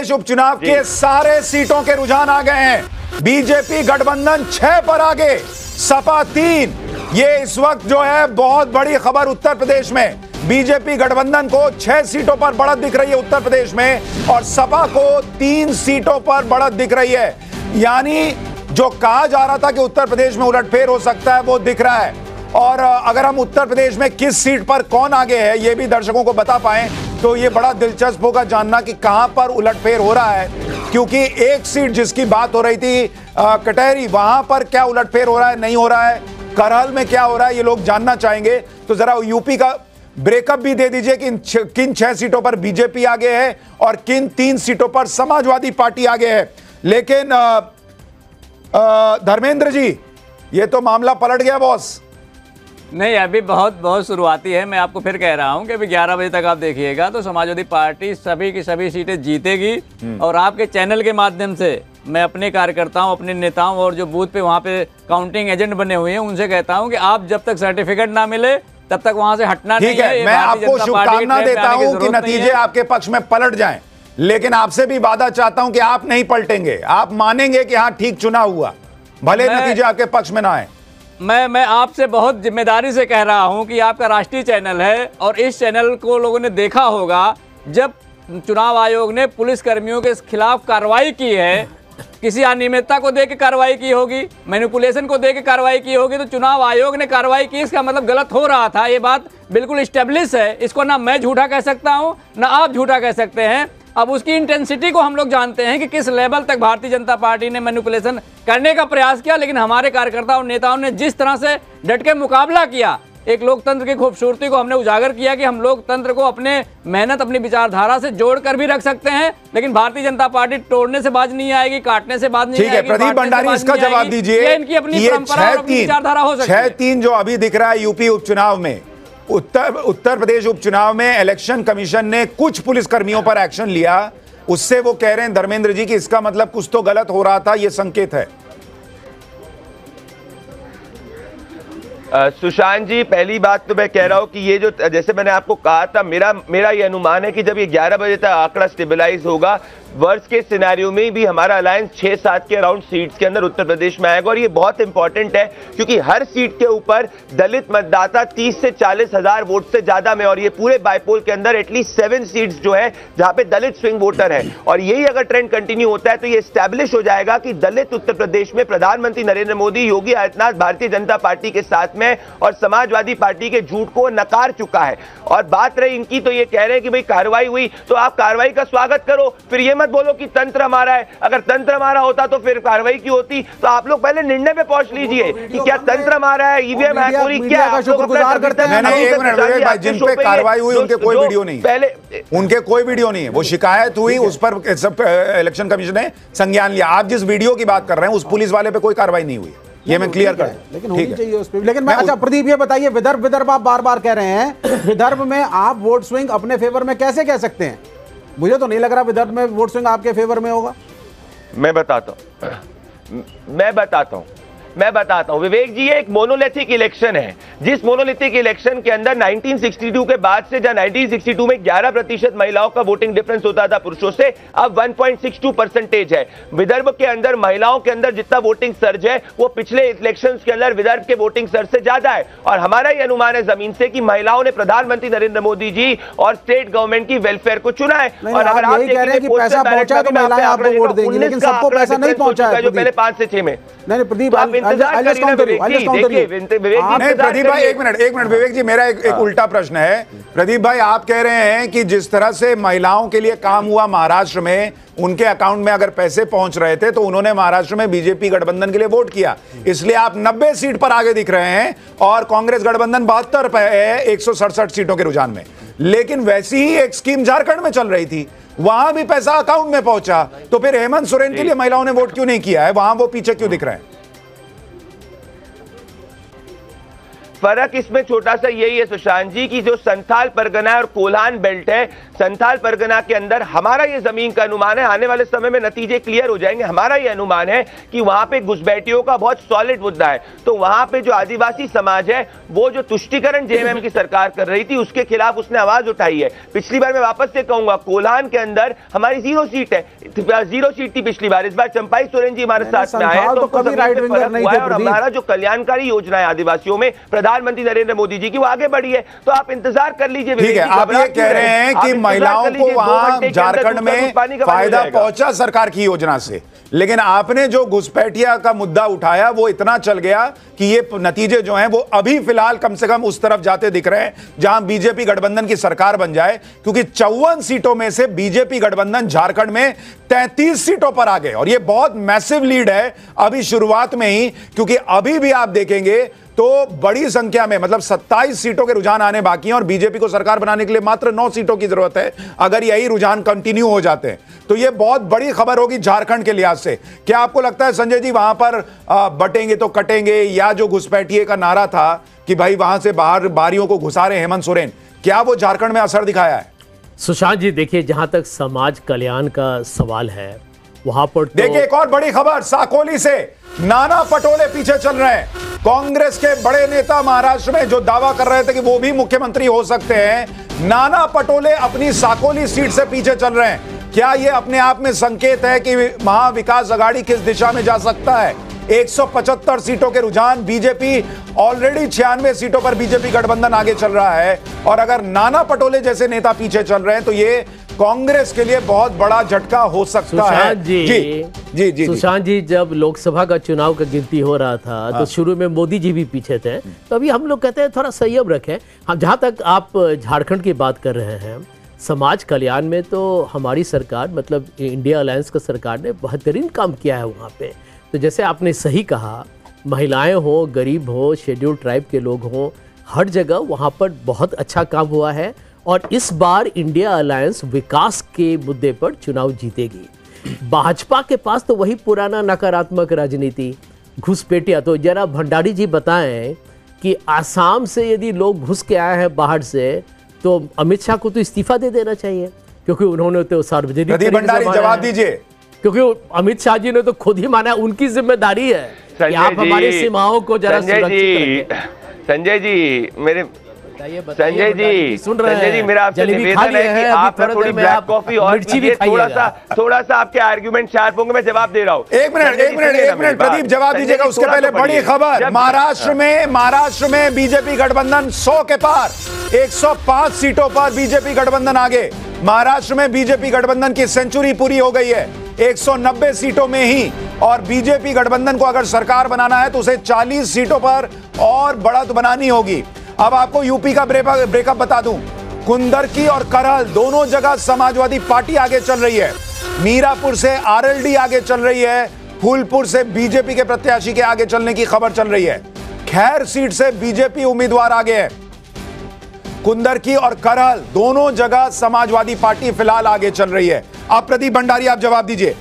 उपचुनाव के सारे सीटों के रुझान आ गए हैं। बीजेपी गठबंधन 6 पर आगे, सपा 3। ये इस वक्त जो है बहुत बड़ी खबर उत्तर प्रदेश में। बीजेपी गठबंधन को 6 सीटों पर बढ़त दिख रही है उत्तर प्रदेश में और सपा को 3 सीटों पर बढ़त दिख रही है। यानी जो कहा जा रहा था कि उत्तर प्रदेश में उलटफेर हो सकता है वो दिख रहा है। और अगर हम उत्तर प्रदेश में किस सीट पर कौन आगे है ये भी दर्शकों को बता पाएं तो ये बड़ा दिलचस्प होगा जानना कि कहां पर उलटफेर हो रहा है, क्योंकि एक सीट जिसकी बात हो रही थी कटहरी, वहां पर क्या उलटफेर हो रहा है, नहीं हो रहा है, करहल में क्या हो रहा है, ये लोग जानना चाहेंगे। तो जरा यूपी का ब्रेकअप भी दे दीजिए कि किन 6 सीटों पर बीजेपी आगे है और किन 3 सीटों पर समाजवादी पार्टी आगे है। लेकिन धर्मेंद्र जी, ये तो मामला पलट गया बॉस। नहीं, अभी बहुत शुरुआती है। मैं आपको फिर कह रहा हूं कि अभी 11 बजे तक आप देखिएगा तो समाजवादी पार्टी सभी की सभी सीटें जीतेगी। और आपके चैनल के माध्यम से मैं अपने कार्यकर्ताओं, अपने नेताओं और जो बूथ पे वहां पे काउंटिंग एजेंट बने हुए हैं उनसे कहता हूं कि आप जब तक सर्टिफिकेट ना मिले तब तक वहां से हटना नहीं है। मैं आपको शुभकामना देता हूं कि नतीजे आपके पक्ष में पलट जाएं, लेकिन आपसे भी वादा चाहता हूं कि आप नहीं पलटेंगे, आप मानेंगे कि हाँ ठीक चुनाव हुआ, भले नतीजे आपके पक्ष में ना आए। मैं आपसे बहुत जिम्मेदारी से कह रहा हूं कि आपका राष्ट्रीय चैनल है और इस चैनल को लोगों ने देखा होगा जब चुनाव आयोग ने पुलिस कर्मियों के खिलाफ कार्रवाई की है, किसी अनियमितता को देख के कार्रवाई की होगी, मैनिपुलेशन को देख के कार्रवाई की होगी, तो चुनाव आयोग ने कार्रवाई की, इसका मतलब गलत हो रहा था। ये बात बिल्कुल इस्टेब्लिश है, इसको ना मैं झूठा कह सकता हूं ना आप झूठा कह सकते हैं। अब उसकी इंटेंसिटी को हम लोग जानते हैं कि किस लेवल तक भारतीय जनता पार्टी ने मैनिपुलेशन करने का प्रयास किया, लेकिन हमारे कार्यकर्ताओं और नेताओं ने जिस तरह से डट के मुकाबला किया, एक लोकतंत्र की खूबसूरती को हमने उजागर किया कि हम लोकतंत्र को अपने मेहनत, अपनी विचारधारा से जोड़कर भी रख सकते हैं, लेकिन भारतीय जनता पार्टी तोड़ने से बाज नहीं आएगी, काटने से बाज नहीं आएगी। ठीक है, प्रदीप भंडारी इसका जवाब दीजिए। इनकी अपनी परंपरा और अपनी विचारधारा हो सकती है। 6-3 जो अभी दिख रहा है यूपी उपचुनाव में, उत्तर प्रदेश उपचुनाव में इलेक्शन कमीशन ने कुछ पुलिस कर्मियों पर एक्शन लिया, उससे वो कह रहे हैं धर्मेंद्र जी कि इसका मतलब कुछ तो गलत हो रहा था, ये संकेत है। सुशांत जी, पहली बात तो मैं कह रहा हूं कि ये जो, जैसे मैंने आपको कहा था, मेरा ये अनुमान है कि जब ये 11 बजे तक आंकड़ा स्टेबलाइज होगा, वर्ष के सिनेरियो में भी हमारा अलायंस 6-7 के अराउंड सीट्स के अंदर उत्तर प्रदेश में आएगा। और ये बहुत इंपॉर्टेंट है क्योंकि हर सीट के ऊपर दलित मतदाता 30 से 40 हजार वोट से ज्यादा में, और ये पूरे बाइपोल के अंदर एटलीस्ट 7 सीट्स जो है जहां पे दलित स्विंग वोटर है। और यही अगर ट्रेंड कंटिन्यू होता है तो ये स्टैब्लिश हो जाएगा कि दलित उत्तर प्रदेश में प्रधानमंत्री नरेंद्र मोदी, योगी आदित्यनाथ भारतीय जनता पार्टी के साथ में और समाजवादी पार्टी के झूठ को नकार चुका है। और बात रही इनकी, तो ये कह रहे हैं कि भाई कार्रवाई हुई तो आप कार्रवाई का स्वागत करो, फिर ये मत बोलो कि तंत्र हमारा है। अगर तंत्र हमारा होता तो फिर कार्रवाई की होती। तो आप लोग पहले निर्णय पे पहुंच लीजिए कि क्या तंत्र हमारा है, ईवीएम है, पूरी क्या है। शुक्रगुजार करते हैं। नहीं, एक मिनट विवेक भाई, जिन पे कार्रवाई हुई उनके कोई वीडियो नहीं, पहले उनके कोई वीडियो नहीं है, वो शिकायत हुई, उस पर सब इलेक्शन कमीशन ने संज्ञान लिया। आप जिस वीडियो की बात कर रहे हैं उस पुलिस वाले पे कोई कार्रवाई नहीं हुई, ये मैं क्लियर कर, लेकिन होनी चाहिए उस पे। लेकिन मैं अच्छा प्रदीप ये बताइए, विदर्भ आप बार बार कह रहे हैं, विदर्भ में आप वोट स्विंग अपने फेवर में कैसे कह सकते हैं? मुझे तो नहीं लग रहा विदर्भ में वोट स्विंग आपके फेवर में होगा। मैं बताता हूं विवेक जी, ये एक मोनोलिथिक इलेक्शन है। जिस मोनोलिथिक इलेक्शन के अंदर 1962 के बाद से, जहां 1962 में 11% महिलाओं का वोटिंग डिफरेंस होता था पुरुषों से, अब 1.62% है। विदर्भ के अंदर महिलाओं के अंदर जितना वोटिंग सर्ज है वो पिछले इलेक्शंस के अंदर विदर्भ के वोटिंग सर्ज से ज्यादा है। और हमारा ये अनुमान है जमीन से कि महिलाओं ने प्रधानमंत्री नरेंद्र मोदी जी और स्टेट गवर्नमेंट की वेलफेयर को चुना है। और अगर आप देखेंगे जो पहले 5 से 6 में, नहीं प्रदीप भाई एक मिनट विवेक जी, मेरा एक उल्टा प्रश्न है। प्रदीप भाई, आप कह रहे हैं कि जिस तरह से महिलाओं के लिए काम हुआ महाराष्ट्र में, उनके अकाउंट में अगर पैसे पहुंच रहे थे तो उन्होंने महाराष्ट्र में बीजेपी गठबंधन के लिए वोट किया, इसलिए आप 90 सीट पर आगे दिख रहे हैं और कांग्रेस गठबंधन 72 पे है 167 सीटों के रुझान में। लेकिन वैसी ही एक स्कीम झारखंड में चल रही थी, वहां भी पैसा अकाउंट में पहुंचा, तो फिर हेमंत सोरेन के लिए महिलाओं ने वोट क्यों नहीं किया है? वहां वो पीछे क्यों दिख रहे हैं? फर्क इसमें छोटा सा यही है सुशांत जी कि जो संथाल परगना और कोल्हान बेल्ट है, संथाल परगना के अंदर हमारा ये जमीन का अनुमान है, आने वाले समय में नतीजे क्लियर हो जाएंगे, हमारा ये अनुमान है कि वहां पे घुसपैठियों का बहुत सॉलिड मुद्दा है। तो वहां पे जो आदिवासी समाज है वो जो तुष्टीकरण जेएमएम की सरकार कर रही थी उसके खिलाफ उसने आवाज उठाई है। पिछली बार मैं वापस से कहूंगा कोल्हान के अंदर हमारी 0 सीट है, 0 सीट थी पिछली बार। इस बार चंपाई सोरेन जी हमारे साथ में आए तो कभी राइट विंगर नहीं थे। और हमारा जो कल्याणकारी योजना है आदिवासियों में प्रधानमंत्री नरेंद्र मोदी जी की वो आगे बढ़ी है। तो आप इंतजार कर लीजिए। ठीक है, आप ये कह रहे हैं कि महिलाओं को वहां झारखंड में फायदा पहुंचा सरकार की योजना से, लेकिन आपने जो घुसपैठिया का मुद्दा उठाया वो इतना चल गया कि ये नतीजे जो हैं वो अभी फिलहाल कम से कम उस तरफ जाते दिख रहे हैं जहां बीजेपी गठबंधन की सरकार बन जाए, क्योंकि 54 सीटों में से बीजेपी गठबंधन झारखंड में 33 सीटों पर आ गए। और ये बहुत मैसिव लीड है अभी शुरुआत में ही, क्योंकि अभी भी आप देखेंगे तो बड़ी संख्या में मतलब 27 सीटों के रुझान आने बाकी हैं और बीजेपी को सरकार बनाने के लिए मात्र 9 सीटों की जरूरत है। अगर यही रुझान कंटिन्यू हो जाते हैं तो यह बहुत बड़ी खबर होगी झारखंड के लिहाज से। क्या आपको लगता है संजय जी वहां पर बटेंगे तो कटेंगे, या जो घुसपैठिए का नारा था कि भाई वहां से बाहर बारियों को घुसा रहे हेमंत सोरेन, क्या वो झारखंड में असर दिखाया है? सुशांत जी देखिए, जहां तक समाज कल्याण का सवाल है वहां पर तो देखिए एक और बड़ी खबर, साकोली से नाना पटोले पीछे चल रहे हैं। कांग्रेस के बड़े नेता महाराष्ट्र में जो दावा कर रहे थे कि वो भी मुख्यमंत्री हो सकते हैं, नाना पटोले अपनी साकोली सीट से पीछे चल रहे हैं। क्या यह अपने आप में संकेत है कि महाविकास आघाड़ी किस दिशा में जा सकता है? 175 सीटों के रुझान, बीजेपी ऑलरेडी 96 सीटों पर बीजेपी गठबंधन आगे चल रहा है, और अगर नाना पटोले जैसे नेता पीछे चल रहे हैं तो ये कांग्रेस के लिए बहुत बड़ा झटका हो सकता है। जी सुशांत जी, जब लोकसभा का चुनाव का गिनती हो रहा था तो शुरू में मोदी जी भी पीछे थे, तो अभी हम लोग कहते हैं थोड़ा संयम रखें। हम जहां तक आप झारखंड की बात कर रहे हैं, समाज कल्याण में तो हमारी सरकार मतलब इंडिया अलायंस का सरकार ने बेहतरीन काम किया है वहाँ पे। तो जैसे आपने सही कहा, महिलाएं हो, गरीब हो, शेड्यूल ट्राइब के लोग हों, हर जगह वहाँ पर बहुत अच्छा काम हुआ है। और इस बार इंडिया अलायंस विकास के मुद्दे पर चुनाव जीतेगी। भाजपा के पास तो वही पुराना नकारात्मक राजनीति, घुसपैठिया। तो जरा भंडारी जी बताएं कि आसाम से यदि लोग घुस के आए हैं बाहर से तो अमित शाह को तो इस्तीफा दे देना चाहिए, क्योंकि उन्होंने तो सार्वजनिक भंडारी जवाब दीजिए, क्योंकि अमित शाह जी ने तो खुद ही माना उनकी जिम्मेदारी है कि आप हमारी सीमाओं को जरा सुरक्षित रखें। संजय जी मेरे संजय जी सुन रहे हैं, संजय जी मेरा आपसे निवेदन है कि आप थोड़ी ब्लैक कॉफी और थोड़ा सा आपके आर्गुमेंट शार्प होंगे। मैं जवाब दे रहा हूँ। एक मिनट प्रदीप जवाब दीजिएगा, उसके पहले बड़ी खबर, महाराष्ट्र में बीजेपी गठबंधन 100 के पार, 105 सीटों पर बीजेपी गठबंधन आगे। महाराष्ट्र में बीजेपी गठबंधन की सेंचुरी पूरी हो गई है 190 सीटों में ही, और बीजेपी गठबंधन को अगर सरकार बनाना है तो उसे 40 सीटों पर और बढ़त बनानी होगी। अब आपको यूपी का ब्रेकअप बता दूं, कुंदरकी और करहल दोनों जगह समाजवादी पार्टी आगे चल रही है। मीरापुर से आरएलडी आगे चल रही है, फूलपुर से बीजेपी के प्रत्याशी के आगे चलने की खबर चल रही है। खैर सीट से बीजेपी उम्मीदवार आगे है। कुंदरकी और करहल दोनों जगह समाजवादी पार्टी फिलहाल आगे चल रही है। अब प्रदीप भंडारी आप जवाब दीजिए।